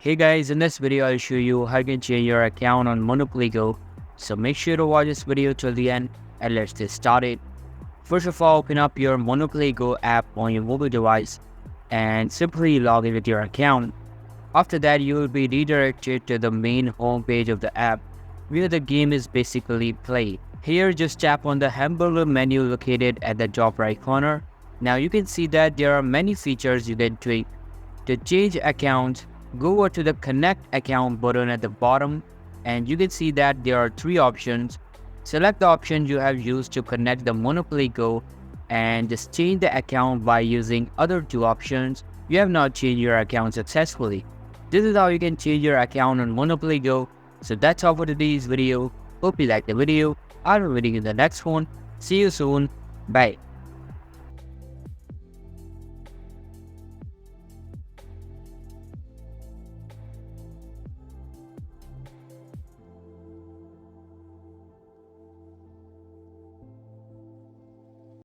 Hey guys, in this video I'll show you how you can change your account on Monopoly Go. So make sure to watch this video till the end and let's get started. First of all, open up your Monopoly Go app on your mobile device and simply log in with your account. After that, you will be redirected to the main home page of the app where the game is basically played. Here, just tap on the hamburger menu located at the top right corner. Now you can see that there are many features you can tweak. To change accounts, go over to the connect account button at the bottom and you can see that there are three options. Select the option you have used to connect the Monopoly Go and just change the account by using other two options. You have now changed your account successfully. This is how you can change your account on Monopoly Go. So that's all for today's video. Hope you liked the video. I'll be meeting you in the next one. See you soon. Bye.